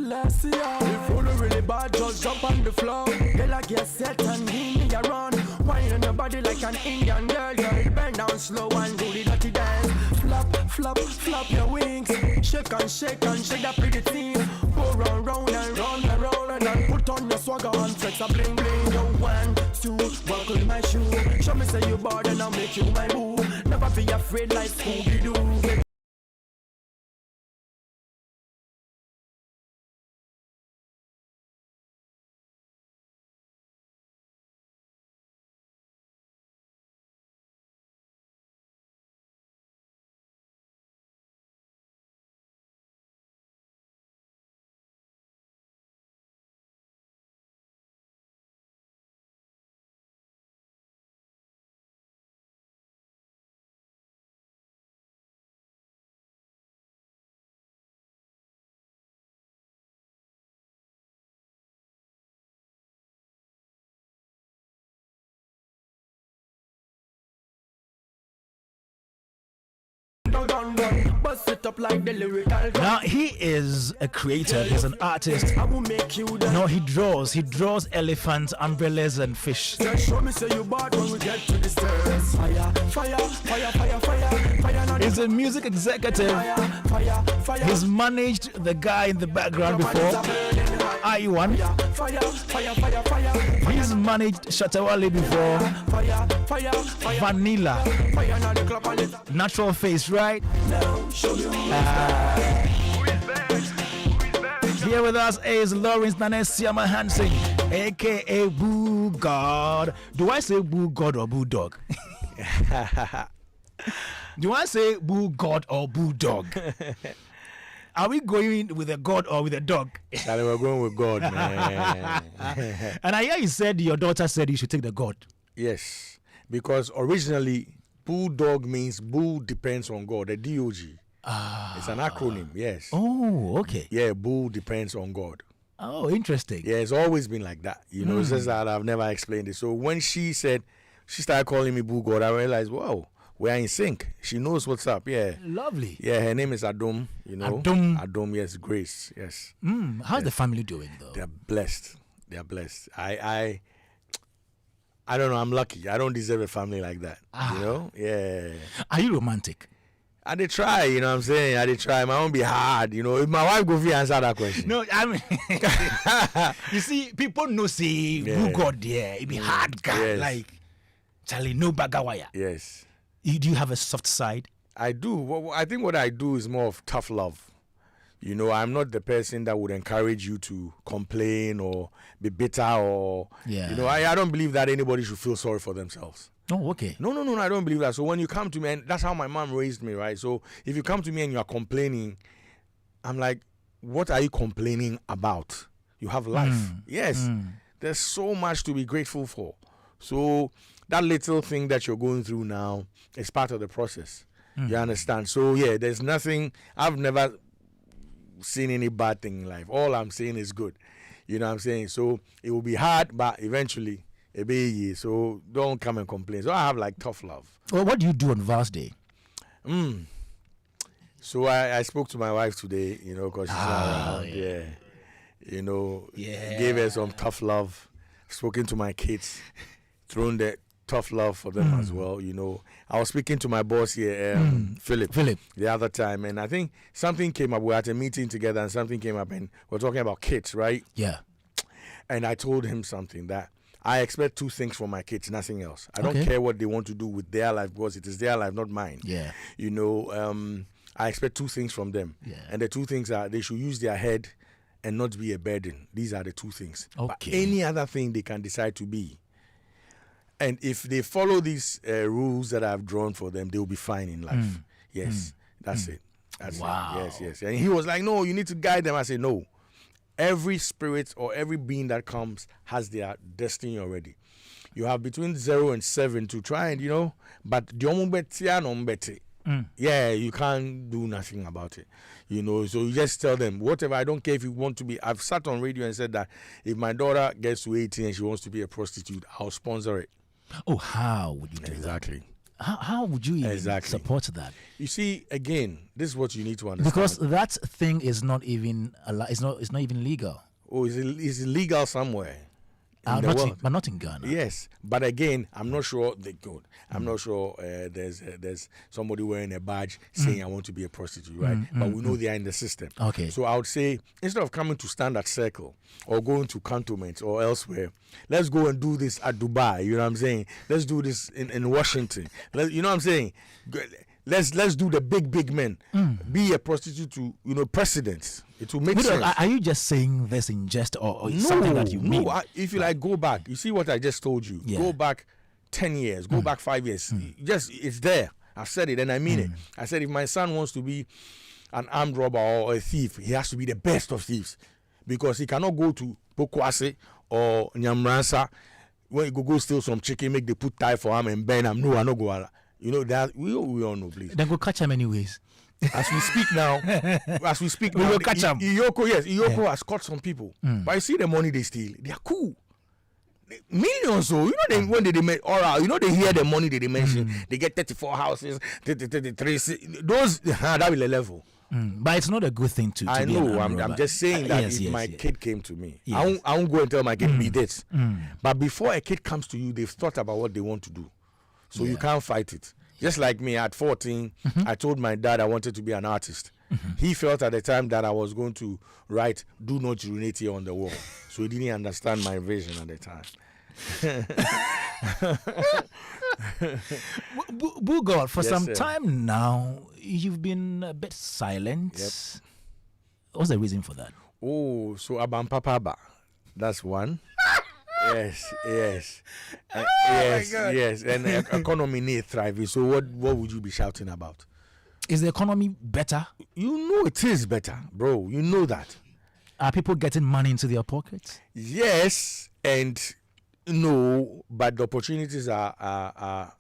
Celestia. If you really bad, just jump on the floor. They like get set and give me a run. Wine on your body like an Indian girl. Girl, bend down slow and do the dirty dance. Flap, flap, flap your wings. Shake and shake that pretty thing. Go round, round and round and round. And then put on your swagger and flex a bling bling. Yo, 1, 2, buckle my shoe. Show me say you bad and I'll make you my boo. Never be afraid like Scooby-Doo. Bust it up like the lyrical. Now he is a creator, he's an artist. I will make you dance. No, he draws elephants, umbrellas and fish. Just show me say you bad when we get to the stairs. Fire, fire, fire, fire, fire, fire. He's a music executive. Fire, fire, fire. He's managed the guy in the background before, I1. Fire, fire, fire, fire. He's managed Shatawale before, Fire, fire, fire. Vanilla, Fire, now the clap on it. Natural Face, right? Now show you. Here with us is Lawrence Nanesiama Hansen, aka Bullgod. Do I say Bullgod or Bulldog? Do I say Bullgod or Bulldog? Are we going with a god or with a dog? We're going with God, man. And I hear you said your daughter said you should take the god. Yes, because originally Bulldog means bull depends on God, the DOG. It's an acronym, yes. Oh, okay. Yeah, bull depends on God. Oh, interesting. Yeah, it's always been like that. You know, it's just that I've never explained it. So when she said, she started calling me Bullgod, I realized, wow, we're in sync. She knows what's up, yeah. Lovely. Yeah, her name is Adom, you know. Adom, yes, Grace, yes. How's the family doing, though? They're blessed. They're blessed. I don't know, I'm lucky. I don't deserve a family like that, you know? Yeah. Are you romantic? I did try, you know what I'm saying? I did try. My own be hard, you know. If my wife go for answer that question. No, I mean, you see, people know say, Bullgod there, it be hard guy, Yes. like, Charlie, no bagawaya. Yes. Do you have a soft side? I do. I think what I do is more of tough love. You know, I'm not the person that would encourage you to complain or be bitter or, you know, I don't believe that anybody should feel sorry for themselves. Oh, okay. No, I don't believe that. So when you come to me, and that's how my mom raised me, right? So if you come to me and you are complaining, I'm like, what are you complaining about? You have life. Yes. There's so much to be grateful for. So that little thing that you're going through now is part of the process. You understand? So yeah, there's nothing, I've never seen any bad thing in life. All I'm saying is good. You know what I'm saying? So it will be hard, but eventually it'll be easy. So don't come and complain. So I have like tough love. Well, what do you do on Vars Day? So I spoke to my wife today, you know, because she's not around. Yeah. You know, gave her some tough love. Spoken to my kids, thrown that tough love for them as well, you know. I was speaking to my boss here, Philip, the other time, and I think something came up. We were at a meeting together, and something came up, and we're talking about kids, right? Yeah. And I told him something that I expect two things from my kids, nothing else. I don't care what they want to do with their life because it is their life, not mine. Yeah. You know, I expect two things from them. Yeah. And the two things are they should use their head and not be a burden. These are the two things. Okay. But any other thing they can decide to be. And if they follow these rules that I've drawn for them, they'll be fine in life. Yes, that's it. That's it. Yes. And he was like, no, you need to guide them. I said, no. Every spirit or every being that comes has their destiny already. You have between 0 and 7 to try and, you know, but yeah, you can't do nothing about it. You know, so you just tell them, whatever, I don't care if you want to be. I've sat on radio and said that if my daughter gets to 18 and she wants to be a prostitute, I'll sponsor it. Oh, how would you do exactly. that? How would you even support that? You see, again, this is what you need to understand. Because that thing is not even it's not even legal. Oh, it's illegal somewhere. But not in Ghana. Yes, but again, I'm not sure they could. I'm not sure there's somebody wearing a badge saying I want to be a prostitute, right? But we know they are in the system. Okay. So I would say instead of coming to Standard Circle or going to cantonments or elsewhere, let's go and do this at Dubai. You know what I'm saying? Let's do this in Washington. You know what I'm saying? Let's do the big men. Be a prostitute to presidents. It will make sense. Are you just saying this in jest or something that you mean? No, if you like, go back. You see what I just told you? Yeah. Go back 10 years. Go back 5 years. It's there. I've said it and I mean it. I said if my son wants to be an armed robber or a thief, he has to be the best of thieves. Because he cannot go to Pokwase or Nyamransa when he go steal some chicken, make the put tie for him and burn him. No, I no go. You know that we all know, please. Then go catch him anyways. As we speak now, we will catch them. Iyoko has caught some people. But you see the money they steal, they are cool. Millions, so when they make oral, they hear the money they mention, they get 34 houses, 33, those that will a level. But it's not a good thing to I be know. an I'm just saying that if my kid came to me, I won't go and tell my kid be this. But before a kid comes to you, they've thought about what they want to do, so you can't fight it. Just like me at 14, I told my dad I wanted to be an artist. He felt at the time that I was going to write "Do not urinate here on the wall," so he didn't understand my vision at the time. Bullgod, for some sir. time now, you've been a bit silent. Yep. What's the reason for that? Oh, so Abam Papa, that's one. Yes. Yes, and the economy needs thriving. So what would you be shouting about? Is the economy better? You know it is better, bro. You know that. Are people getting money into their pockets? Yes and no, but the opportunities are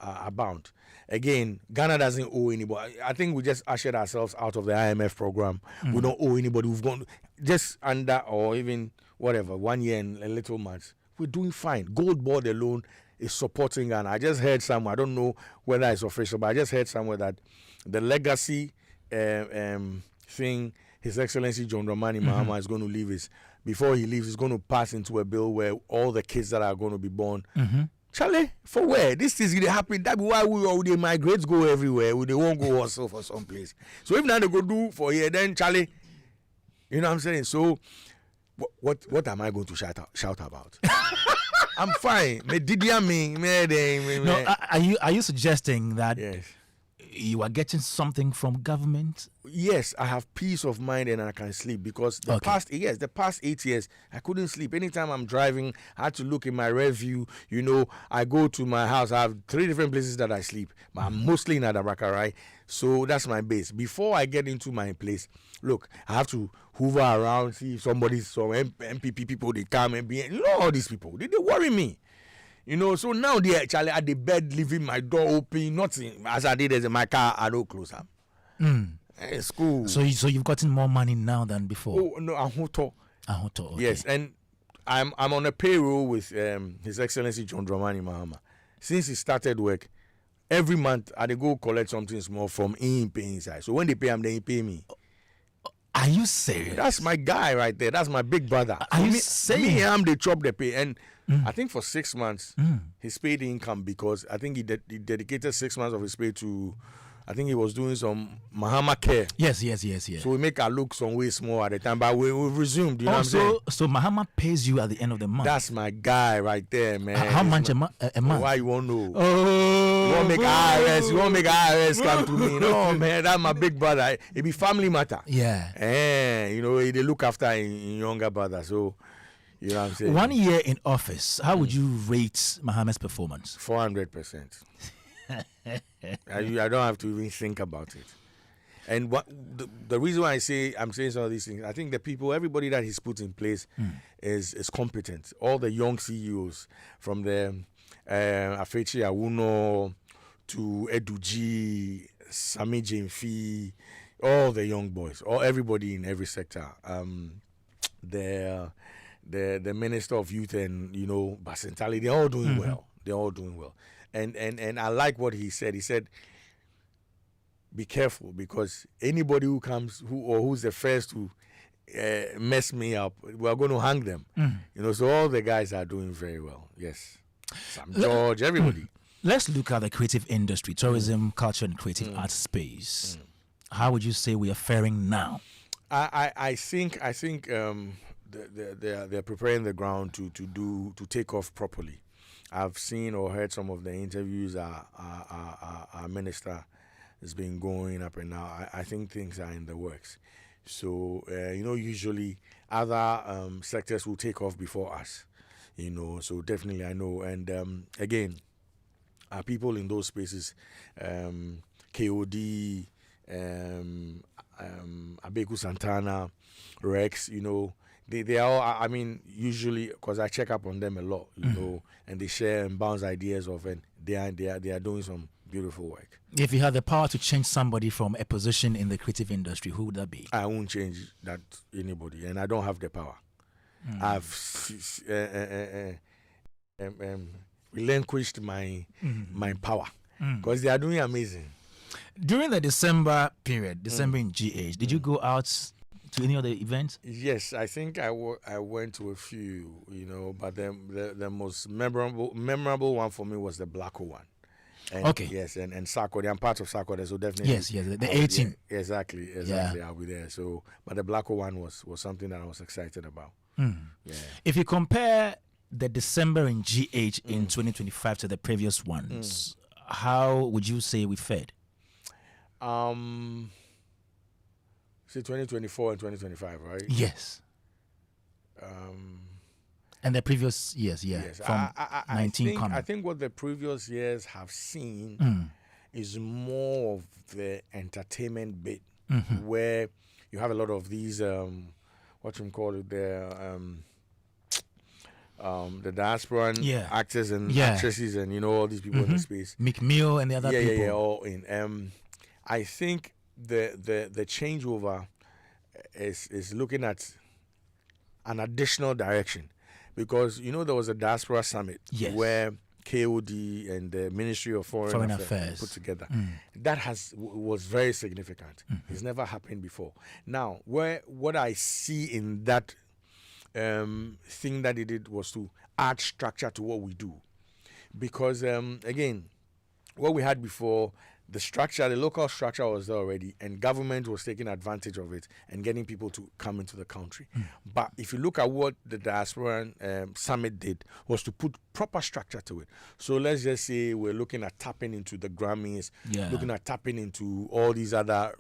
abound. Again, Ghana doesn't owe anybody. I think we just ushered ourselves out of the IMF program. We don't owe anybody. We've gone just under or even whatever, 1 year and a little months. We're doing fine. Gold Board alone is supporting Ghana. I just heard somewhere, I don't know whether it's official, but I just heard somewhere that the legacy thing His Excellency John Dramani Mahama is going to leave is, before he leaves, he's going to pass into a bill where all the kids that are going to be born, Charlie, for where? This is going to happen. That's why they migrate go everywhere. They won't go also for some place. So if now they go do for here, then Charlie, you know what I'm saying? So what am I going to shout about? I'm fine. No, are you suggesting that Yes. you are getting something from government? Yes, I have peace of mind and I can sleep because the past 8 years I couldn't sleep. Anytime I'm driving, I had to look in my rear view. I go to my house. I have 3 different places that I sleep, but I'm mostly in Adabraka, right? So that's my base. Before I get into my place, look, I have to hoover around, see if some MPP people they come and be. All these people they worry me. So now they actually at the bed, leaving my door open, nothing. As I did as in my car, I don't close up. It's cool. So you've gotten more money now than before? Oh no, Ahoto. Okay. Yes, and I'm on a payroll with His Excellency John Dramani Mahama. Since he started work, every month I dey go collect something small from him pay inside. So when they pay him, then he pay me. Are you serious? That's my guy right there. That's my big brother. Are you saying? Me and him, they chop the pay. And I think for 6 months, his paid income, because I think he dedicated 6 months of his pay to, I think he was doing some Mahama care. Yes. So we make our look some way small at the time, but we resumed. You know what I'm saying? So Mahama pays you at the end of the month. That's my guy right there, man. How much a month? Why you won't know? Oh, You won't make IRS come to me. No, man, that's my big brother. It be family matter. Yeah. They look after in younger brother. So, you know what I'm saying? 1 year in office, how would you rate Mahama's performance? 400%. I don't have to even think about it. And what the reason why I'm saying some of these things, I think the people, everybody that he's put in place is competent. All the young CEOs, from the Afechi Awuno to Eduji, Sami Jemfi, all the young boys, everybody in every sector. The Minister of Youth and Basentali, they're all doing well. They're all doing well. And I like what he said. He said, be careful, because anybody who comes who's the first to mess me up, we're going to hang them. You know, so all the guys are doing very well. Yes. Sam George, everybody. Let's look at the creative industry, tourism, culture, and creative art space. How would you say we are faring now? I think they're preparing the ground to take off properly. I've seen or heard some of the interviews our minister has been going up and down. I think things are in the works. So usually other sectors will take off before us. So definitely I know. And again, our people in those spaces, KOD, Abeku Santana, Rex, they are all, I mean, usually, because I check up on them a lot, and they share and bounce ideas of, and they are doing some beautiful work. If you had the power to change somebody from a position in the creative industry, who would that be? I won't change that anybody, and I don't have the power. I've relinquished my power, because they are doing amazing. During the December period, December in GH, did you go out to any other events? Yes, I think I went to a few, but the most memorable one for me was the Blacko one. And okay. Yes, and Sarkodie. I'm part of Sarkodie, so definitely. Yes, the 18. Yeah, exactly. Yeah. I'll be there. So, but the Blacko one was something that I was excited about. Yeah. If you compare the December in GH in 2025 to the previous ones, how would you say we fared? Say 2024 and 2025, right? Yes. And the previous years, yes. From 19 coming. I think what the previous years have seen is more of the entertainment bit, where you have a lot of these, the diaspora actors and actresses, and all these people in the space. McMill and the other people. Yeah, all in. I think the changeover is looking at an additional direction, because there was a diaspora summit where KOD and the Ministry of Foreign Affairs put together. That was very significant. It's never happened before. Now, what I see in that thing that they did was to add structure to what we do, because again, what we had before, the local structure was there already, and government was taking advantage of it and getting people to come into the country. But if you look at what the Diaspora Summit did, was to put proper structure to it. So let's just say we're looking at tapping into the Grammys, looking at tapping into all these other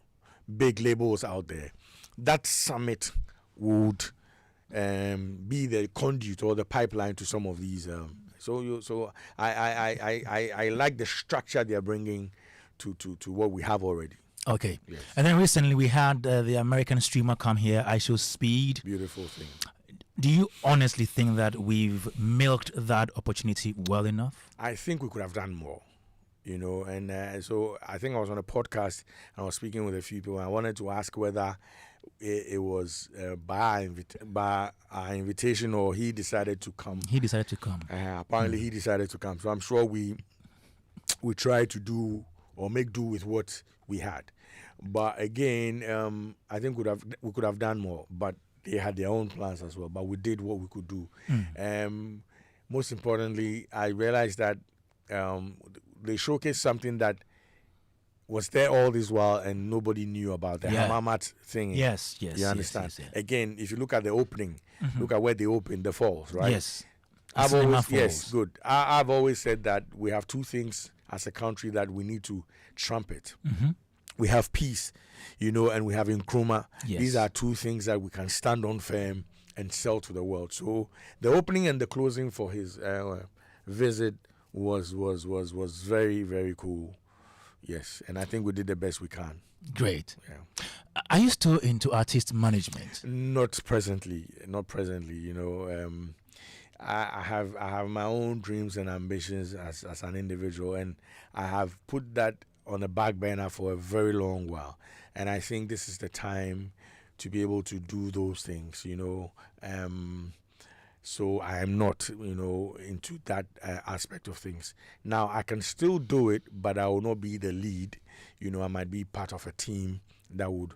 big labels out there. That summit would be the conduit or the pipeline to some of these. So I like the structure they're bringing to what we have already. Okay. Yes. And then recently we had the American streamer come here, I Show Speed. Beautiful thing. Do you honestly think that we've milked that opportunity well enough? I think we could have done more, and so I think I was on a podcast and I was speaking with a few people, and I wanted to ask whether it was by our invitation or he decided to come. He decided to come. Apparently he decided to come. So I'm sure we tried to do or make do with what we had. But again, I think we could have done more, but they had their own plans as well. But we did what we could do. Most importantly, I realized that they showcased something that was there all this while and nobody knew about, the Hamamat thing. Yes. You understand? Yes. Again, if you look at the opening, look at where they opened, the falls, right? Yes. Good. I've always said that we have two things as a country that we need to trumpet. We have peace, and we have Nkrumah. Yes. These are two things that we can stand on firm and sell to the world. So the opening and the closing for his visit was very, very cool. Yes, and I think we did the best we can. Great. Yeah. Are you still into artist management? Not presently. I have my own dreams and ambitions as an individual, and I have put that on a back burner for a very long while. And I think this is the time to be able to do those things. So I am not, into that aspect of things. Now I can still do it, but I will not be the lead. I might be part of a team that would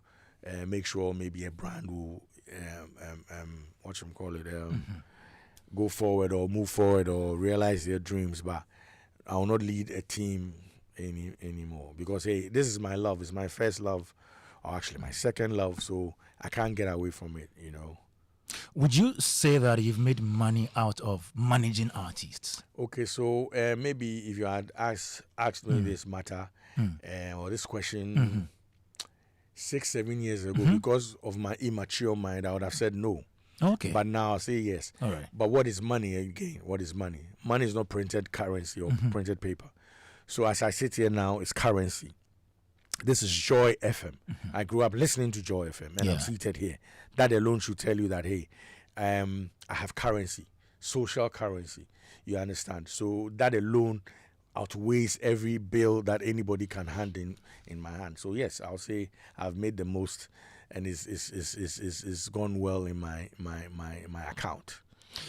make sure maybe a brand will go forward or move forward or realize their dreams. But I will not lead a team anymore, because hey, this is my love. It's my first love, or actually my second love. So I can't get away from it. Would you say that you've made money out of managing artists? Okay, so maybe if you had asked me this matter or this question 6-7 years ago, because of my immature mind, I would have said no. Okay. But now I say yes. All right. But what is money again? What is money? Money is not printed currency or printed paper. So as I sit here now, it's currency. This is Joy FM. I grew up listening to Joy FM, and I'm seated here. That alone should tell you that, hey, I have currency, social currency. You understand? So that alone outweighs every bill that anybody can hand in my hand. So yes, I'll say I've made the most, and it's gone well in my account.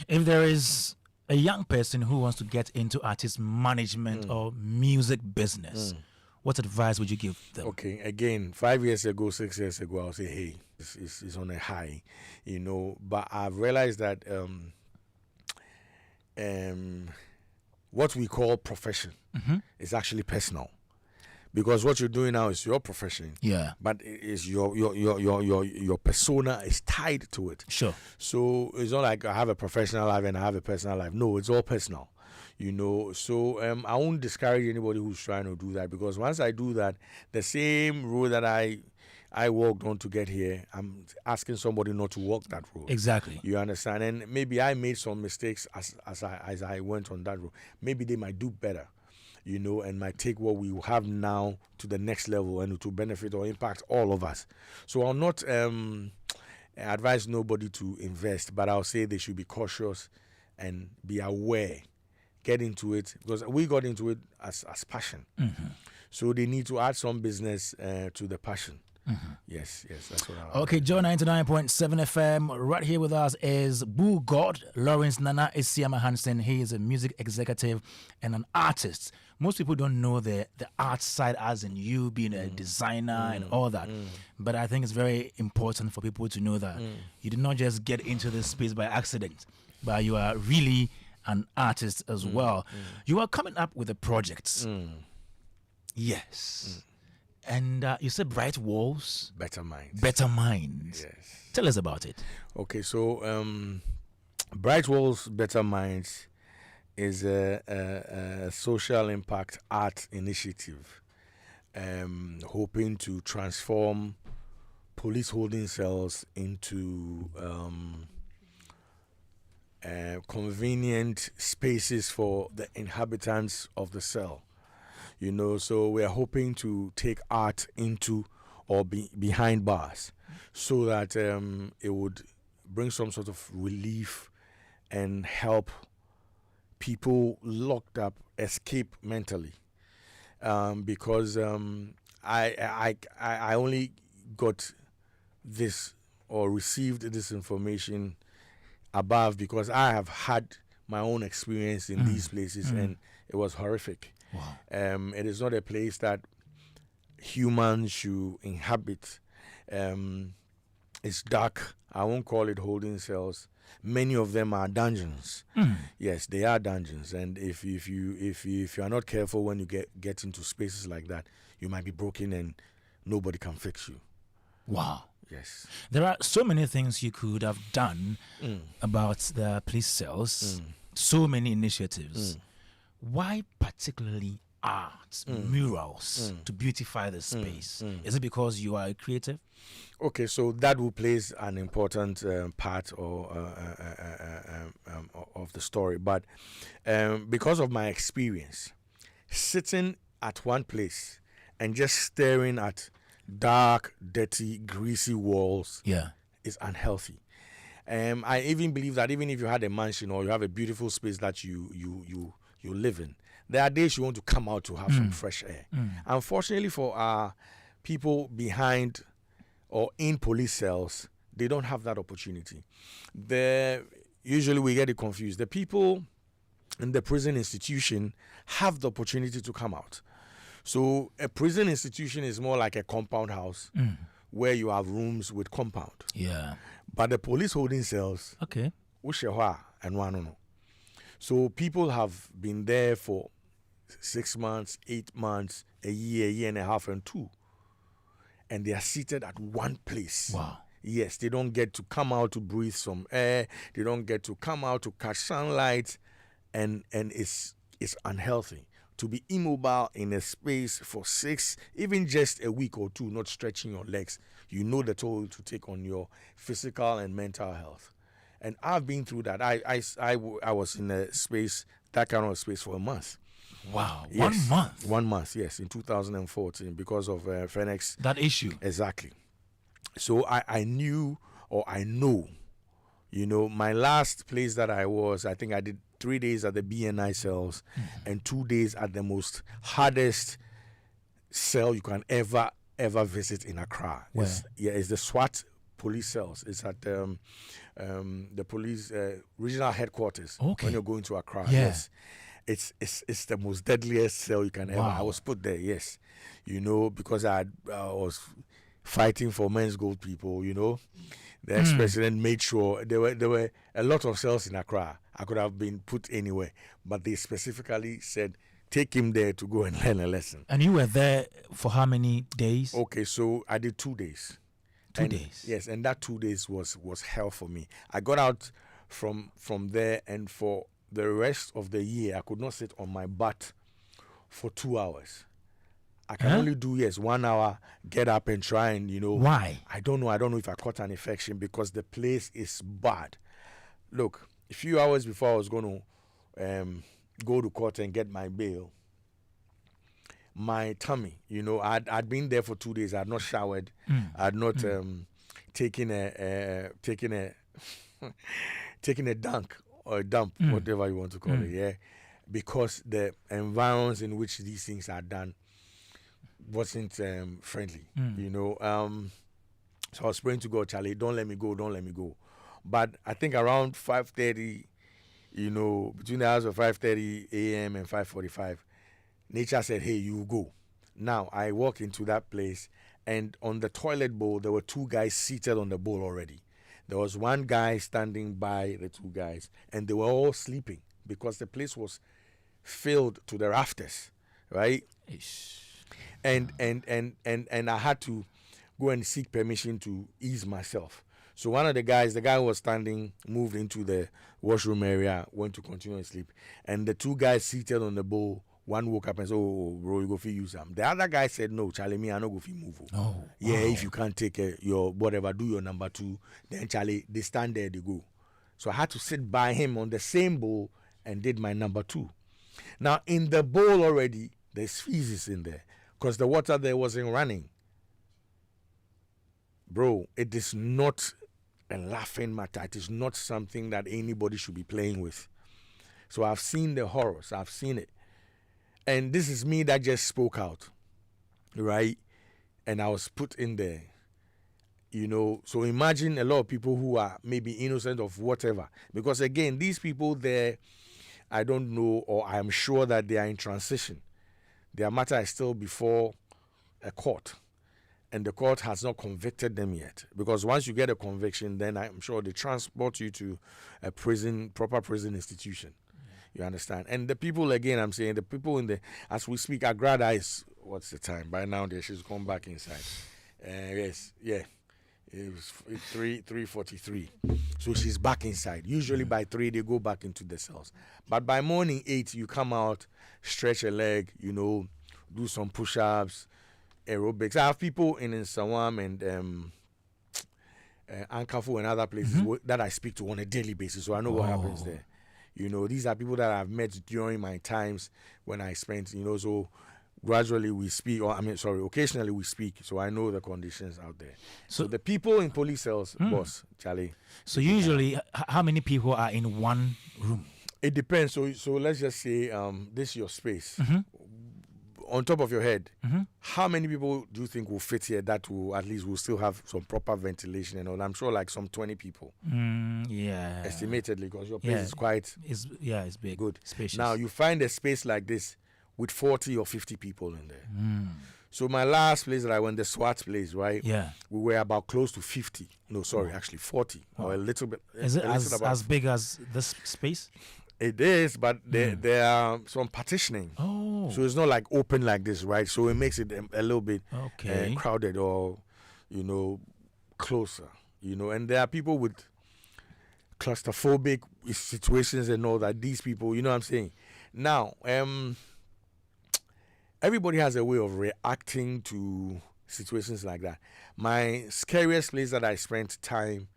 If there is a young person who wants to get into artist management or music business, what advice would you give them? Okay, again, 5 years ago, 6 years ago, I'll say, hey, it's on a high, But I've realized that what we call profession is actually personal. Because what you're doing now is your profession. Yeah. But is your persona is tied to it. Sure. So it's not like I have a professional life and I have a personal life. No, it's all personal. So I won't discourage anybody who's trying to do that, because once I do that, the same road that I walked on to get here, I'm asking somebody not to walk that road. Exactly. You understand? And maybe I made some mistakes as I went on that road. Maybe they might do better, and might take what we have now to the next level and to benefit or impact all of us. So I'll not advise nobody to invest, but I'll say they should be cautious and be aware. Get into it, because we got into it as passion. So they need to add some business to the passion. Yes, that's what I Okay, Joe 99.7 FM. Right here with us is Bullgod, Lawrence Nana Isiama Hansen. He is a music executive and an artist. Most people don't know the art side, as in you being a designer and all that. But I think it's very important for people to know that you did not just get into this space by accident, but you are really an artist as well. You are coming up with the projects. Yes. And you said Bright Walls, Better Minds. Better Minds. Yes. Tell us about it. Okay, so Bright Walls, Better Minds is a social impact art initiative hoping to transform police holding cells into convenient spaces for the inhabitants of the cell. So we're hoping to take art into or behind bars, so that it would bring some sort of relief and help people locked up escape mentally. Because I only got this or received this information above because I have had my own experience in these places, and it was horrific. Wow. It is not a place that humans should inhabit. It's dark. I won't call it holding cells. Many of them are dungeons. Yes, they are dungeons. And if you are not careful when you get into spaces like that, you might be broken and nobody can fix you. Wow. Yes. There are so many things you could have done about the police cells. So many initiatives. Why particularly art, murals, to beautify the space? Is it because you are a creative? Okay, so that will play an important part of the story. But because of my experience, sitting at one place and just staring at dark, dirty, greasy walls is unhealthy. I even believe that even if you had a mansion or you have a beautiful space that you live in, there are days you want to come out to have some fresh air. Unfortunately for our people behind or in police cells, they don't have that opportunity. usually we get it confused. The people in the prison institution have the opportunity to come out. So a prison institution is more like a compound house where you have rooms with compound. Yeah. But the police holding cells, Okay. and one. So people have been there for 6 months, 8 months, a year and a half, and 2. And they are seated at one place. Wow. Yes, they don't get to come out to breathe some air. They don't get to come out to catch sunlight. And it's unhealthy to be immobile in a space for 6, even just a week or 2, not stretching your legs. You know the toll to take on your physical and mental health. And I've been through that. I was in a space, that kind of space, for a month. Wow. Yes. 1 month. 1 month, yes, in 2014 because of Phoenix. That issue. Exactly. So I knew, or I know, my last place that I was, I think I did 3 days at the BNI cells and 2 days at the most hardest cell you can ever visit in Accra. Where? It's the SWAT police cells. It's at the police regional headquarters. Okay. When you're going to Accra. Yeah. Yes. It's the most deadliest cell you can ever. Wow. I was put there, yes. Because I was fighting for men's gold people, The ex-president made sure there were a lot of cells in Accra. I could have been put anywhere, but they specifically said, take him there to go and learn a lesson. And you were there for how many days? Okay, so I did 2 days. 2 days. Yes, and that 2 days was hell for me. I got out from there, and for the rest of the year, I could not sit on my butt for 2 hours. I can only do 1 hour, get up and try and Why? I don't know if I caught an infection because the place is bad. Look, a few hours before I was going to go to court and get my bail, my tummy, I'd been there for 2 days. I had not showered. I had not taken a dunk or a dump, whatever you want to call it, yeah, because the environs in which these things are done wasn't friendly, So I was praying to God, Charlie, don't let me go. But I think around 5:30, between the hours of 5:30 a.m. and 5:45, nature said, hey, you go. Now, I walk into that place, and on the toilet bowl, there were 2 guys seated on the bowl already. There was 1 guy standing by the 2 guys, and they were all sleeping because the place was filled to the rafters, right? Ish. And I had to go and seek permission to ease myself. So one of the guy who was standing, moved into the washroom area, went to continue to sleep. And the 2 guys seated on the bowl, one woke up and said, oh, bro, you go feel use some. The other guy said, no, Charlie, me, I no go feel move. Oh, yeah, wow. if you can't take your whatever, do your number 2, then Charlie, they stand there, they go. So I had to sit by him on the same bowl and did my number 2. Now, in the bowl already, there's feces in there because the water there wasn't running. Bro, it is not a laughing matter. It is not something that anybody should be playing with. So I've seen the horrors. I've seen it. And this is me that just spoke out, right? And I was put in there, So imagine a lot of people who are maybe innocent of whatever. Because again, these people there, I don't know, or I'm sure that they are in transition. Their matter is still before a court. And the court has not convicted them yet. Because once you get a conviction, then I'm sure they transport you to a proper prison institution. You understand? And the people, again, I'm saying, the people as we speak, Agrada is, what's the time? By now, she's gone back inside. Yes, yeah. It was 3:43. So she's back inside. Usually by 3, they go back into the cells. But by morning 8, you come out, stretch a leg, do some push-ups, aerobics. I have people in Sawam and Ankafu and other places that I speak to on a daily basis, so I know what happens there. These are people that I've met during my times when I spent, so gradually we speak, occasionally we speak, so I know the conditions out there. So the people in police cells, boss, Charlie. So usually, how many people are in one room? It depends. So let's just say this is your space. on top of your head, how many people do you think will fit here that will at least will still have some proper ventilation and all? I'm sure like some 20 people. Yeah. Estimatedly, because your place is quite it's big. good. Spacious. Now you find a space like this with 40 or 50 people in there. So my last place that I went, the SWAT place, right? Yeah. We were about close to 50. No, sorry, actually 40 or a little bit. Is it as big as this space? It is, but there are some partitioning. Oh. So it's not like open like this, right? So it makes it a little bit Okay. crowded or, closer, And there are people with claustrophobic situations and all that. These people, you know what I'm saying? Now, everybody has a way of reacting to situations like that. My scariest place that I spent time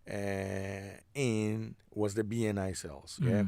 in was the BNI cells. Yeah,